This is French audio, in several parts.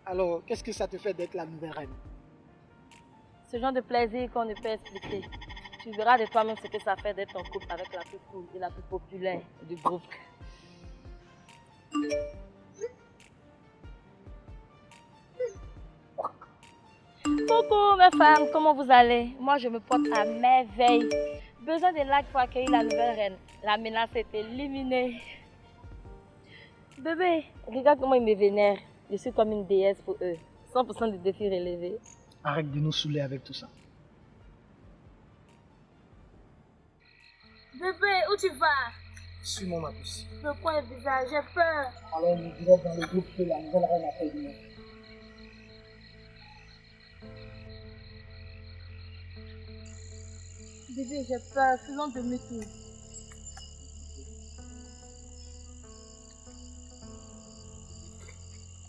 Alors, qu'est-ce que ça te fait d'être la nouvelle reine? Ce genre de plaisir qu'on ne peut expliquer. Tu verras de toi-même ce que ça fait d'être en couple avec la plus cool et la plus populaire du groupe. Coucou mes femmes, comment vous allez? Moi je me porte à merveille. Besoin de likes pour accueillir la nouvelle reine. La menace est éliminée. Bébé, regarde comment ils me vénèrent. Je suis comme une déesse pour eux. 100% de défis relevés. Arrête de nous saouler avec tout ça. Bébé, où tu vas? Suis-moi ma puce. Le coin est bizarre, j'ai peur. Alors, nous dirons dans le groupe que la nouvelle reine a fait du monde. Bébé, j'ai peur. Faisons demi-tour.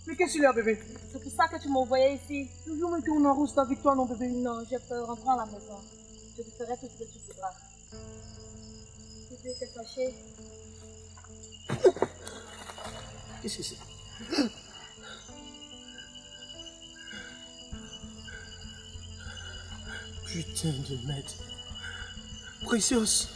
Mais qu'est-ce qu'il y a, bébé? C'est pour ça que tu m'as envoyé ici. Toujours me tourne en rousse avec toi, non, bébé? Non, j'ai peur. Rentre à la maison. Je te ferai tout ce que tu voudras. Bébé, t'es fâché? Qu'est-ce que c'est? Putain de merde. Précieuse.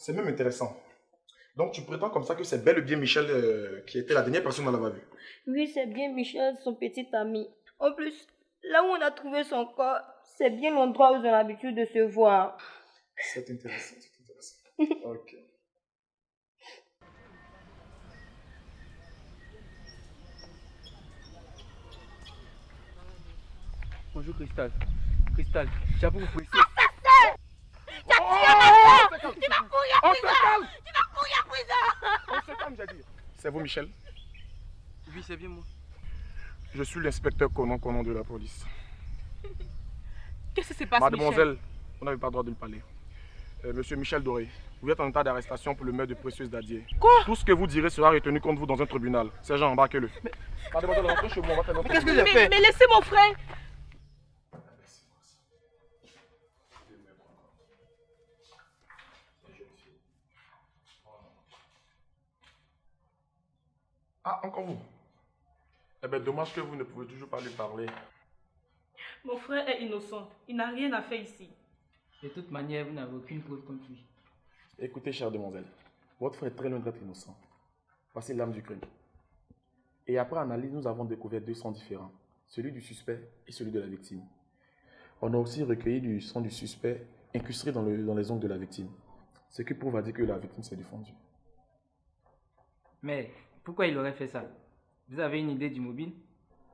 C'est même intéressant. Donc tu prétends comme ça que c'est bel et bien Michel qui était la dernière personne à l'avoir vu. Oui, c'est bien Michel, son petit ami. En plus, là où on a trouvé son corps, c'est bien l'endroit où ils ont l'habitude de se voir. C'est intéressant, c'est intéressant. Ok. Bonjour Cristal. Cristal, j'ai pour vous presser. Tu vas courir à prison! Tu vas courir à prison! On se calme, j'ai dit. C'est vous, Michel? Oui, c'est bien moi. Je suis l'inspecteur Conan de la police. Qu'est-ce qui se passe, Mademoiselle, Michel? vous n'avez pas le droit de me parler. Monsieur Michel Doré, vous êtes en état d'arrestation pour le meurtre de Précieuse Dadier. Quoi? Tout ce que vous direz sera retenu contre vous dans un tribunal. Sergent, embarquez-le. Mademoiselle, rentrez chez moi, on va faire notre... Qu'est-ce que j'ai fait? Mais laissez mon frère! Ah, encore vous? Eh bien, dommage que vous ne pouvez toujours pas lui parler. Mon frère est innocent. Il n'a rien à faire ici. De toute manière, vous n'avez aucune preuve contre lui. Écoutez, chère demoiselle, votre frère est très loin d'être innocent. Voici l'âme du crime. Et après analyse, nous avons découvert deux sangs différents, celui du suspect et celui de la victime. On a aussi recueilli du sang du suspect incrusté dans les ongles de la victime, ce qui prouve à dire que la victime s'est défendue. Mais pourquoi il aurait fait ça? Vous avez une idée du mobile?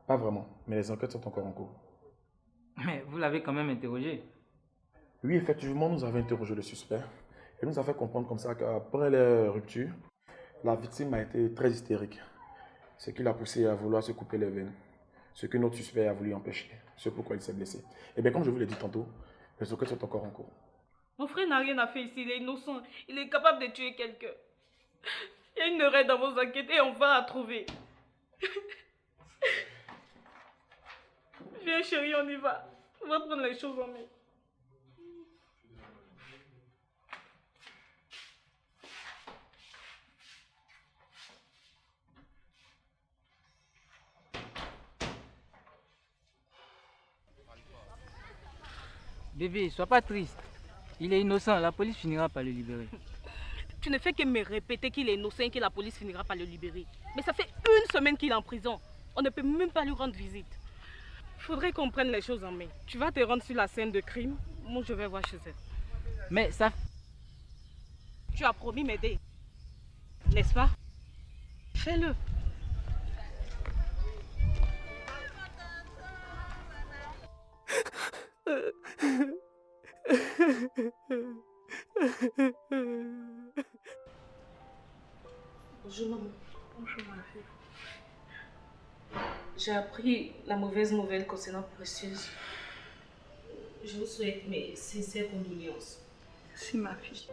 Pas vraiment, mais les enquêtes sont encore en cours. Mais vous l'avez quand même interrogé. Oui, effectivement, nous avons interrogé le suspect et nous a fait comprendre comme ça qu'après la rupture, la victime a été très hystérique, ce qui l'a poussé à vouloir se couper les veines, ce que notre suspect a voulu empêcher, c'est pourquoi il s'est blessé. Et bien comme je vous l'ai dit tantôt, les enquêtes sont encore en cours. Mon frère n'a rien à faire ici. Il est innocent. Il est capable de tuer quelqu'un. Il y a une erreur dans vos enquêtes et on va la trouver. Viens chérie, on y va. On va prendre les choses en main. Bébé, sois pas triste. Il est innocent, la police finira par le libérer. Tu ne fais que me répéter qu'il est innocent et que la police finira par le libérer. Mais ça fait une semaine qu'il est en prison. On ne peut même pas lui rendre visite. Il faudrait qu'on prenne les choses en main. Tu vas te rendre sur la scène de crime. Moi, je vais voir chez elle. Mais ça... Tu as promis m'aider. N'est-ce pas? Fais-le. Bonjour maman. Bonjour ma fille. J'ai appris la mauvaise nouvelle concernant Précieuse. Je vous souhaite mes sincères condoléances. Merci ma fille.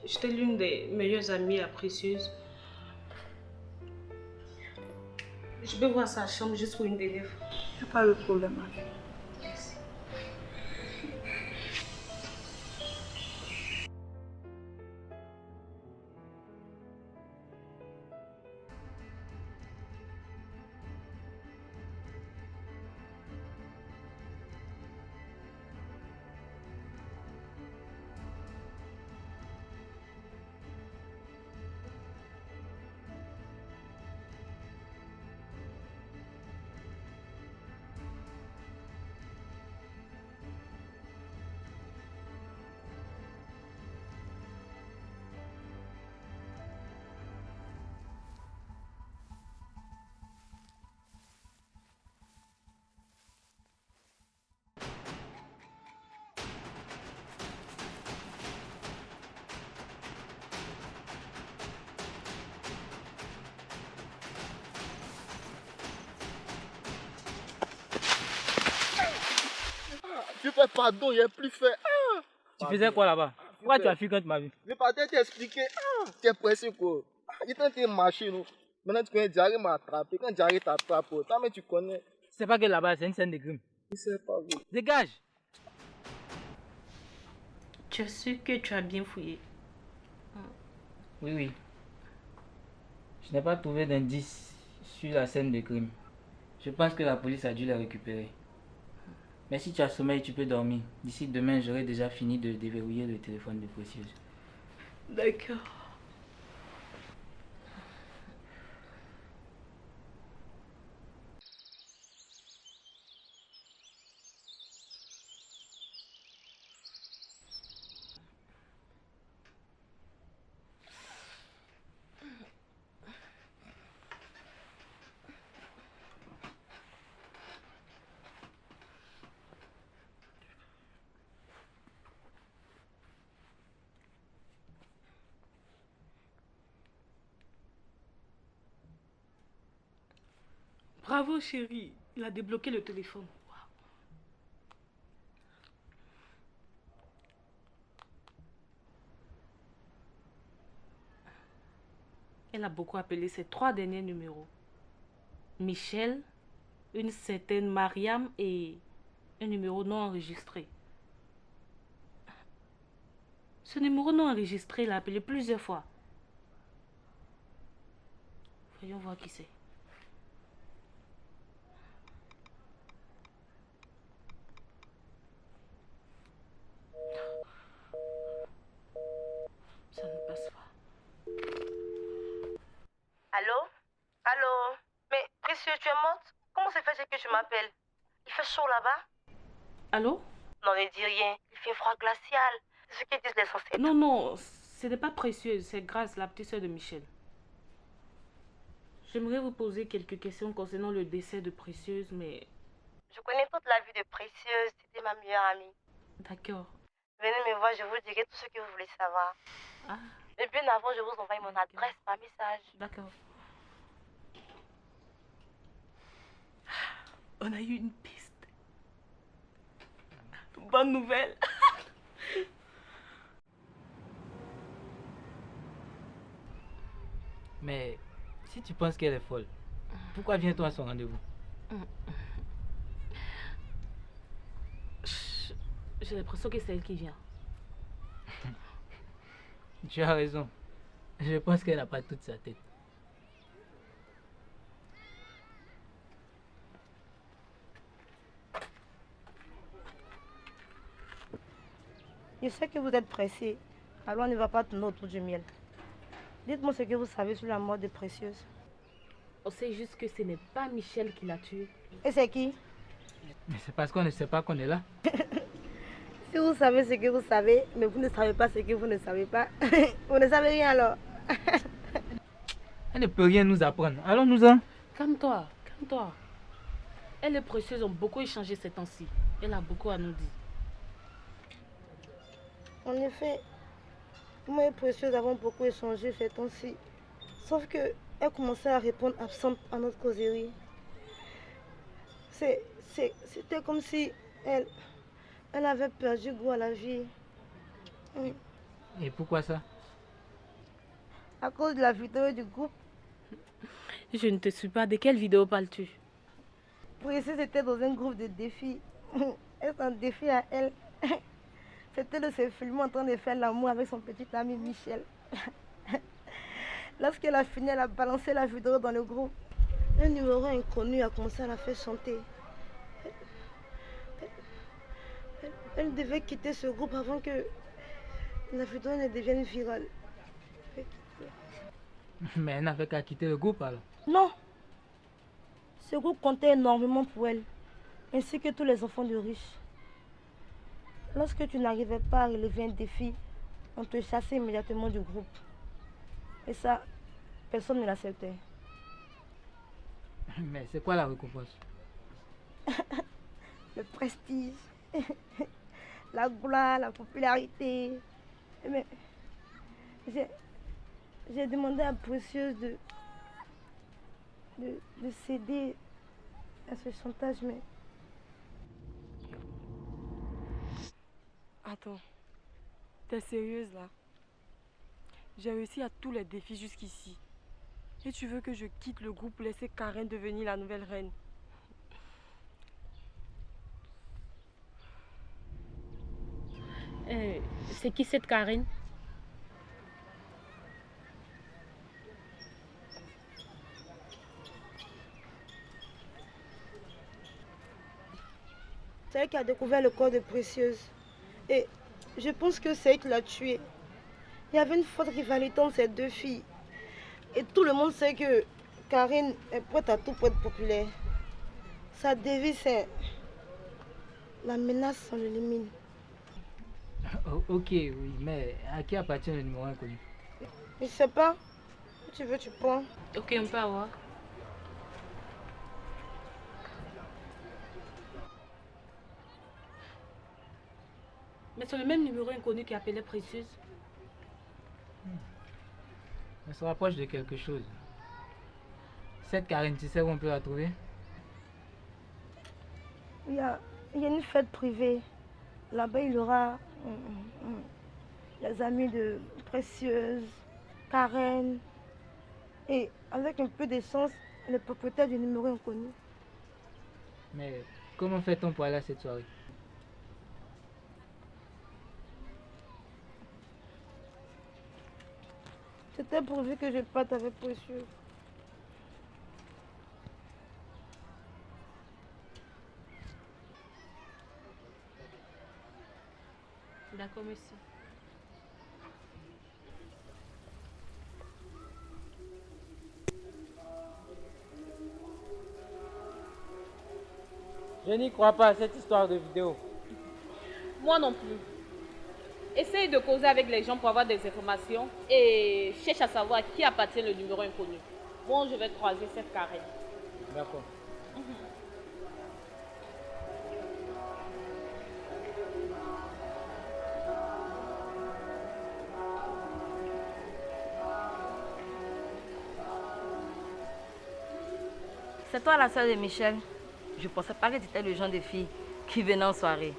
J'étais l'une des meilleures amies à Précieuse. Je peux voir sa chambre juste pour une dernière fois. Il n'y a pas de problème ma fille. Merci. Tu fais pardon, il a plus fait. Tu faisais quoi là-bas? Pourquoi tu as fui quand tu m'as vu? Je partais t'expliquer. Tu es pressé quoi? Il t'a été marché, nous. Maintenant tu connais Diarry m'a attrapé. Quand Diarry t'attrape, toi, mais tu connais. C'est pas que là-bas, c'est une scène de crime. Tu sais pas, oui. Dégage! Tu es sûr que tu as bien fouillé? Oui, oui. Je n'ai pas trouvé d'indice sur la scène de crime. Je pense que la police a dû les récupérer. Mais si tu as sommeil, tu peux dormir. D'ici demain, j'aurai déjà fini de déverrouiller le téléphone de Précieuse. D'accord. Bravo chérie, il a débloqué le téléphone. Wow. Elle a beaucoup appelé ses 3 derniers numéros. Michel, une certaine Mariam et un numéro non enregistré. Ce numéro non enregistré, il a appelé plusieurs fois. Voyons voir qui c'est. Ça ne passe pas. Allô? Allô? Mais Précieux, tu es morte? Comment se fait que tu m'appelles? Il fait chaud là-bas? Allô? Non, ne dis rien. Il fait froid glacial. C'est ce que disent les ancêtres. Non, non, ce n'est pas Précieuse, c'est Grâce, la petite soeur de Michel. J'aimerais vous poser quelques questions concernant le décès de Précieuse, mais... Je connais toute la vie de Précieuse. C'était ma meilleure amie. D'accord. Venez me voir, je vous dirai tout ce que vous voulez savoir. Ah, Et bien avant, je vous envoie mon adresse par message. d'accord. On a eu une piste. Bonne nouvelle. Mais si tu penses qu'elle est folle, pourquoi viens-tu à son rendez-vous? J'ai l'impression que c'est elle qui vient. Tu as raison. Je pense qu'elle n'a pas toute sa tête. Je sais que vous êtes pressé. Alors on ne va pas tourner autour du miel. Dites-moi ce que vous savez sur la mort de Précieuse. On sait juste que ce n'est pas Michel qui l'a tuée. Et c'est qui? Mais c'est parce qu'on ne sait pas qu'on est là. Si vous savez ce que vous savez, mais vous ne savez pas ce que vous ne savez pas, vous ne savez rien alors. Elle ne peut rien nous apprendre. Allons-nous-en. Calme-toi, calme-toi. Elle et Précieuse ont beaucoup échangé ces temps-ci. Elle a beaucoup à nous dire. En effet, moi et Précieuse avons beaucoup échangé ces temps-ci. Sauf que elle commençait à répondre absente à notre causerie. C'était comme si elle avait perdu goût à la vie. Oui. Et pourquoi ça? À cause de la vidéo du groupe. Je ne te suis pas. De quelle vidéo parles-tu? Précieuse était dans un groupe de défis. Et son défi à elle, c'était de se filmer en train de faire l'amour avec son petit ami Michel. Lorsqu'elle a fini, elle a balancé la vidéo dans le groupe. Un numéro inconnu a commencé à la faire chanter. Elle devait quitter ce groupe avant que la vidéo ne devienne virale. Mais elle n'avait qu'à quitter le groupe alors. Non! Ce groupe comptait énormément pour elle, ainsi que tous les enfants de riches. Lorsque tu n'arrivais pas à relever un défi, on te chassait immédiatement du groupe. Et ça, personne ne l'acceptait. Mais c'est quoi la récompense? Le prestige, la gloire, la popularité. Mais j'ai demandé à Précieuse de céder à ce chantage, mais... Attends, t'es sérieuse là? J'ai réussi à tous les défis jusqu'ici. Et tu veux que je quitte le groupe pour laisser Karen devenir la nouvelle reine? C'est qui cette Karine? C'est elle qui a découvert le corps de Précieuse. Et je pense que c'est elle qui l'a tuée. Il y avait une forte rivalité entre ces deux filles. Et tout le monde sait que Karine est prête à tout pour être populaire. Sa devise, c'est la menace, on l'élimine. Ok, oui, mais à qui appartient le numéro inconnu? Je sais pas. Si tu veux, tu prends. Ok, on peut avoir. Mais c'est le même numéro inconnu qui appelait Précieuse. On se rapproche de quelque chose. Cette Karine, tu sais où on peut la trouver? Il y a une fête privée. Là-bas, il y aura les amis de Précieuse, Karen. Et avec un peu de chance, le propriétaire du numéro inconnu. Mais comment fait-on pour aller à cette soirée? C'était pourvu que je parte avec Précieux. D'accord, merci. Je n'y crois pas à cette histoire de vidéo. Moi non plus. Essaye de causer avec les gens pour avoir des informations et cherche à savoir à qui appartient le numéro inconnu. Bon, je vais croiser cette Karen. D'accord. C'est toi la sœur de Michel? Je pensais pas que tu étais le genre de fille qui venait en soirée.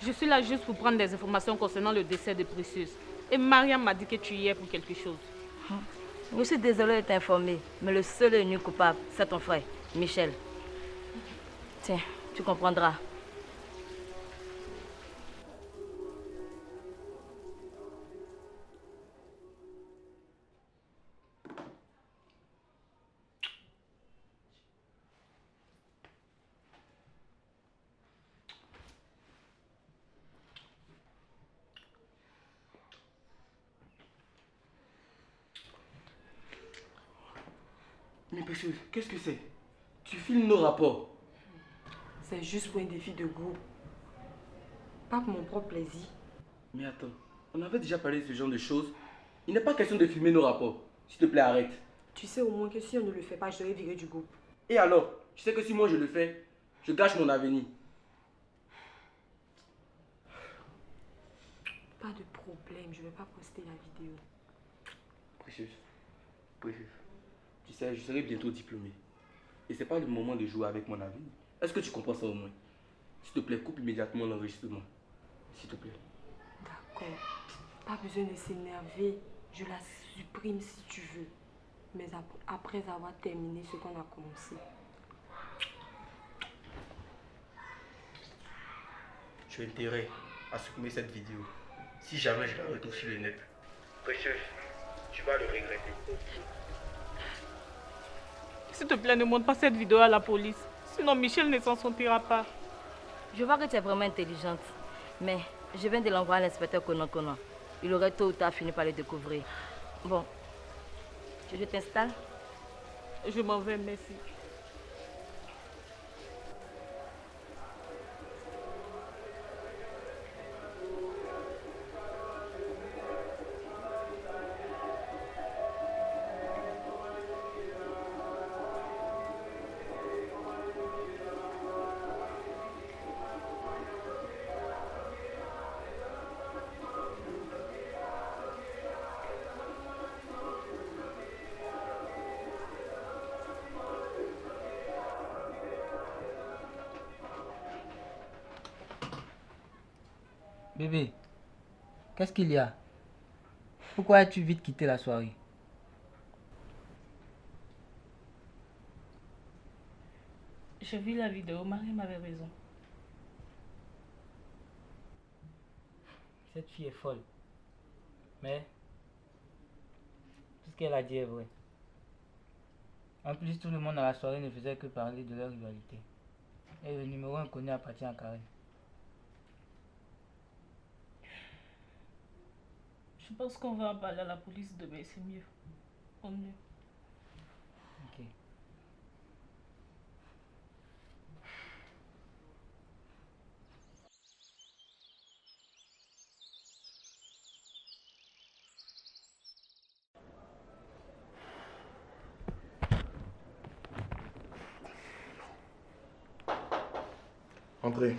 Je suis là juste pour prendre des informations concernant le décès de Précieuse. Et Mariam m'a dit que tu y es pour quelque chose. Je suis désolée de t'informer, mais le seul et unique coupable, c'est ton frère, Michel. Tiens, tu comprendras. Mais Précieuse, qu'est-ce que c'est? Tu filmes nos rapports. C'est juste pour un défi de groupe. Pas pour mon propre plaisir. Mais attends, on avait déjà parlé de ce genre de choses. Il n'est pas question de filmer nos rapports. S'il te plaît, arrête. Tu sais au moins que si on ne le fait pas, je serai viré du groupe. Et alors? Tu sais que si moi je le fais, je gâche mon avenir. je vais pas poster la vidéo. Précieuse, précieuse. Tu sais, je serai bientôt diplômé. Et c'est pas le moment de jouer avec mon avenir. Est-ce que tu comprends ça au moins? S'il te plaît, coupe immédiatement l'enregistrement. S'il te plaît. D'accord. Pas besoin de s'énerver. Je la supprime si tu veux. Mais après avoir terminé ce qu'on a commencé. Tu as intérêt à supprimer cette vidéo. Si jamais je la retrouve sur le net. Précieuse, tu vas le regretter. S'il te plaît, ne montre pas cette vidéo à la police. Sinon, Michel ne s'en sortira pas. Je vois que tu es vraiment intelligente. Mais je viens de l'envoyer à l'inspecteur Konan. Il aurait tôt ou tard fini par le découvrir. Bon, je t'installe. Je m'en vais, merci. Bébé, qu'est-ce qu'il y a? Pourquoi as-tu vite quitté la soirée? J'ai vu la vidéo, Mariam avait raison. Cette fille est folle. Mais tout ce qu'elle a dit est vrai. En plus, tout le monde à la soirée ne faisait que parler de leur rivalité. Et le numéro inconnu appartient à Karen. Je pense qu'on va en parler à la police demain, c'est mieux. Au mieux. Ok. Entrez.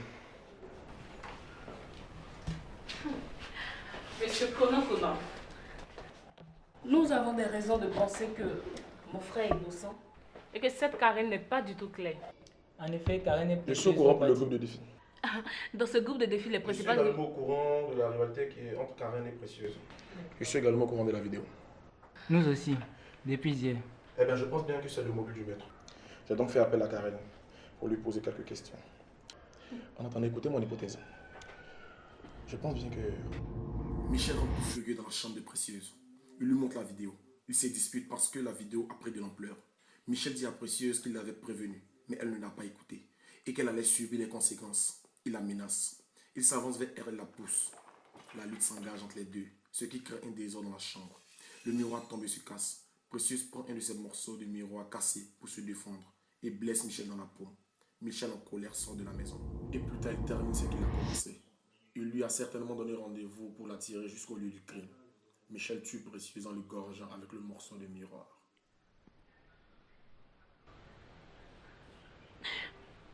Monsieur Konan, nous avons des raisons de penser que mon frère est innocent et que cette Karen n'est pas du tout claire. En effet, Karen est Je suis au courant pour le groupe de défi. Dans ce groupe de défis, les Je suis principales... également au courant de la rivalité qui est entre Karen et Précieuse. Je suis également au courant de la vidéo. Nous aussi, depuis hier. Eh bien, je pense bien que c'est le mobile du maître. J'ai donc fait appel à Karen pour lui poser quelques questions. En attendant, écoutez mon hypothèse. Je pense bien que Michel rentre tout furieux dans la chambre de Précieuse. Il lui montre la vidéo. Ils se disputent parce que la vidéo a pris de l'ampleur. Michel dit à Précieuse qu'il l'avait prévenue, mais elle ne l'a pas écouté et qu'elle allait subir les conséquences. Il la menace. Il s'avance vers elle et la pousse. La lutte s'engage entre les deux, ce qui crée un désordre dans la chambre. Le miroir tombe et se casse. Précieuse prend un de ces morceaux de miroir cassé pour se défendre et blesse Michel dans la paume. Michel en colère sort de la maison. Et plus tard, il termine ce qu'il a commencé. Il lui a certainement donné rendez-vous pour l'attirer jusqu'au lieu du crime. Michel tue Précieuse en le gorgeant avec le morceau de miroir.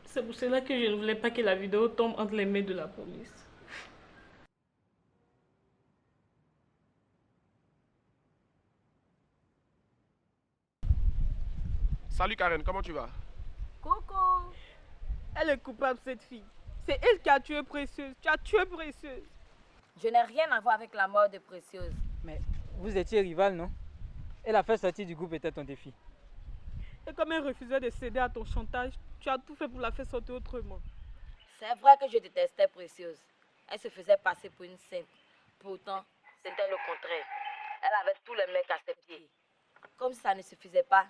C'est pour cela que je ne voulais pas que la vidéo tombe entre les mains de la police. Salut Karen, comment tu vas? Coco! Elle est coupable, cette fille. C'est elle qui a tué Précieuse. Tu as tué Précieuse. Je n'ai rien à voir avec la mort de Précieuse. Mais vous étiez rival, non? Et la faire sortir du groupe était ton défi. Et comme elle refusait de céder à ton chantage, tu as tout fait pour la faire sortir autrement. C'est vrai que je détestais Précieuse. Elle se faisait passer pour une sainte. Pourtant, c'était le contraire. Elle avait tous les mecs à ses pieds. Comme ça ne suffisait pas,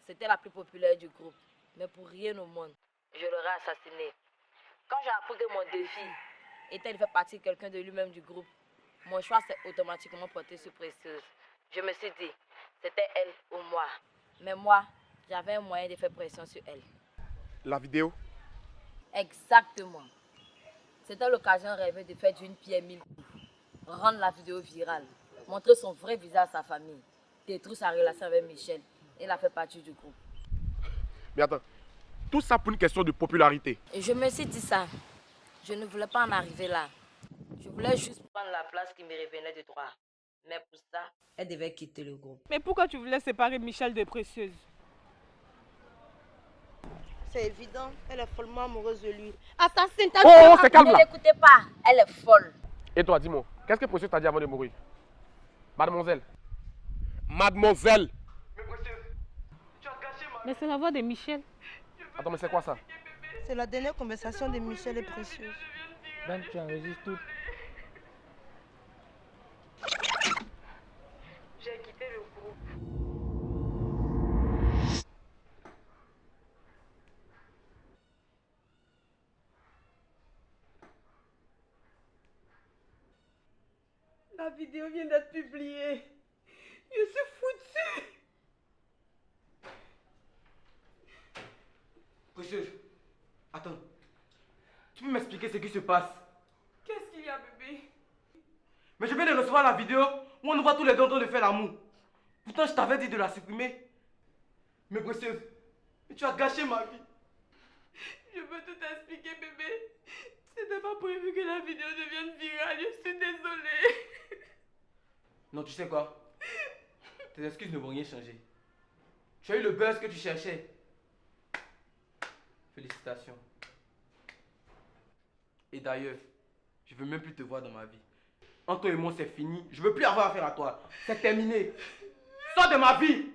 c'était la plus populaire du groupe. Mais pour rien au monde, je l'aurais assassinée. Quand j'ai appris que mon défi était de faire partie de quelqu'un de lui-même du groupe, mon choix s'est automatiquement porté sur Précieuse. Je me suis dit, c'était elle ou moi. Mais moi, j'avais un moyen de faire pression sur elle. La vidéo? Exactement. C'était l'occasion rêvée de faire d'une pierre mille coups. Rendre la vidéo virale, montrer son vrai visage à sa famille, détruire sa relation avec Michel et la faire partie du groupe. Mais attends, tout ça pour une question de popularité. Et je me suis dit ça. Je ne voulais pas en arriver là. Je voulais juste prendre la place qui me revenait de droit. Mais pour ça, elle devait quitter le groupe. Mais pourquoi tu voulais séparer Michel de Précieuse? C'est évident, elle est follement amoureuse de lui. Assassine, t'as Oh, c'est calme Ne là. l'écoutez pas, elle est folle. Et toi, dis-moi, qu'est-ce que Précieuse t'a dit avant de mourir? Mademoiselle. Mademoiselle. Mais c'est la voix de Michel. Attends, mais c'est quoi ça? C'est la dernière conversation de Michel et Précieuse. Ben, tu enregistres tout. J'ai quitté le groupe. La vidéo vient d'être publiée. Je suis foutue. Précieuse, attends. Tu peux m'expliquer ce qui se passe? Qu'est-ce qu'il y a, bébé? Mais je viens de recevoir la vidéo où on nous voit tous les deux en train de faire l'amour. Pourtant, je t'avais dit de la supprimer. Mais Précieuse, tu as gâché ma vie. Je peux tout expliquer, bébé. C'était pas prévu que la vidéo devienne virale. Je suis désolée. Non, tu sais quoi? Tes excuses ne vont rien changer. Tu as eu le buzz que tu cherchais. Félicitations. Et d'ailleurs, je veux même plus te voir dans ma vie. Entre toi et moi, c'est fini. Je veux plus avoir affaire à toi. C'est terminé. Sors de ma vie.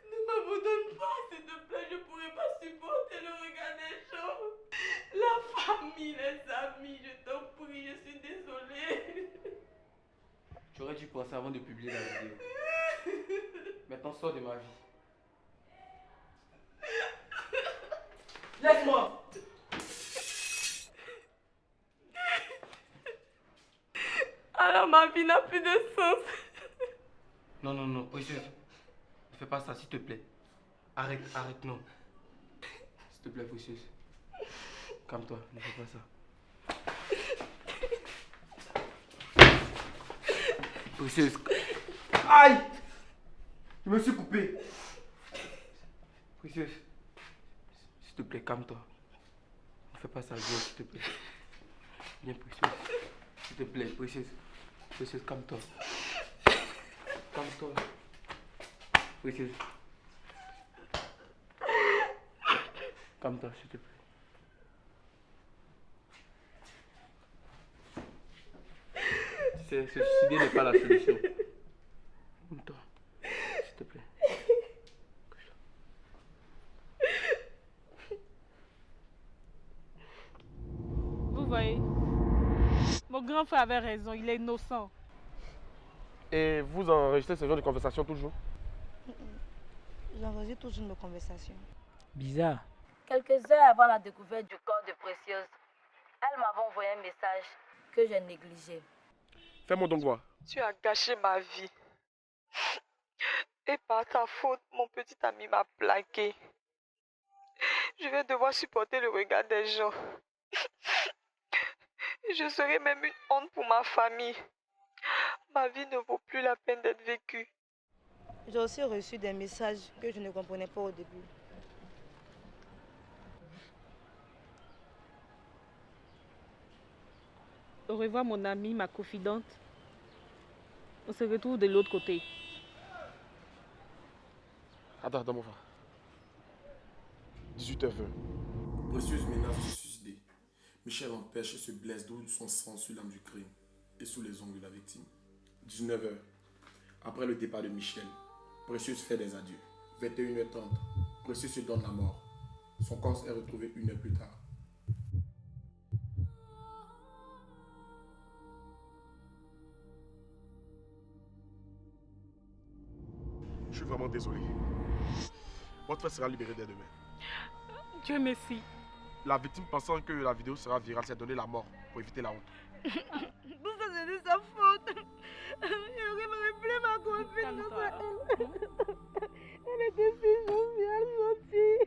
Ne m'abandonne pas, s'il te plaît. Je pourrais pas supporter le regard des gens. La famille, les amis, je t'en prie, je suis désolée. J'aurais dû penser avant de publier la vidéo. Maintenant, sors de ma vie. Laisse-moi. Alors ma vie n'a plus de sens. Non, non, non, Précieuse. Ne fais pas ça, s'il te plaît. Arrête, arrête, non. S'il te plaît, Précieuse. Calme-toi, ne fais pas ça. Précieuse. Aïe! Je me suis coupé. Précieuse. S'il te plaît, calme-toi. Ne fais pas ça, viens, s'il te plaît. Viens, Précieuse. S'il te plaît, Précieuse. Précieuse, calme-toi. Calme-toi. Précieuse. Calme-toi, s'il te plaît. Tu sais, se suicider n'est pas la solution. Calme-toi, s'il te plaît. Vous voyez, mon grand frère avait raison, il est innocent. Et vous enregistrez ce genre de conversation toujours? J'enregistre toujours nos conversations. Bizarre. Quelques heures avant la découverte du corps de Précieuse, elle m'avait envoyé un message que j'ai négligé. Fais-moi donc voir. Tu as gâché ma vie. Et par ta faute, mon petit ami m'a plaqué. Je vais devoir supporter le regard des gens. Je serai même une honte pour ma famille. Ma vie ne vaut plus la peine d'être vécue. J'ai aussi reçu des messages que je ne comprenais pas au début. Au revoir mon amie, ma confidente. On se retrouve de l'autre côté. Attends, mon frère. 18h20. Précieuse menace de se suicider. Michel empêche et se blesse d'où son sang sur l'arme du crime et sous les ongles de la victime. 19h. Après le départ de Michel, Précieuse fait des adieux. 21h30. Précieuse se donne la mort. Son corps est retrouvé 1 heure plus tard. Je suis vraiment désolé. Votre frère sera libéré dès demain. Dieu merci. La victime, pensant que la vidéo sera virale, s'est donné la mort pour éviter la honte. Tout ça, c'est de sa faute. Je n'aimerais plus ma copine grâce à elle. Elle était si joviale, gentille.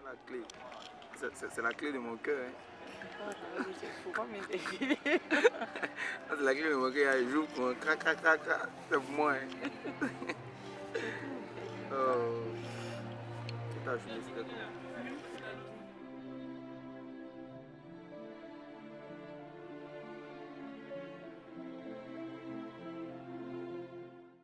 la clé. C'est la clé de mon cœur. Hein. Faut pas m'aider. C'est la clé de mon cœur. Il joue pour un crac. C'est pour moi. Hein. Oh. Qui t'a joué, c'était comment?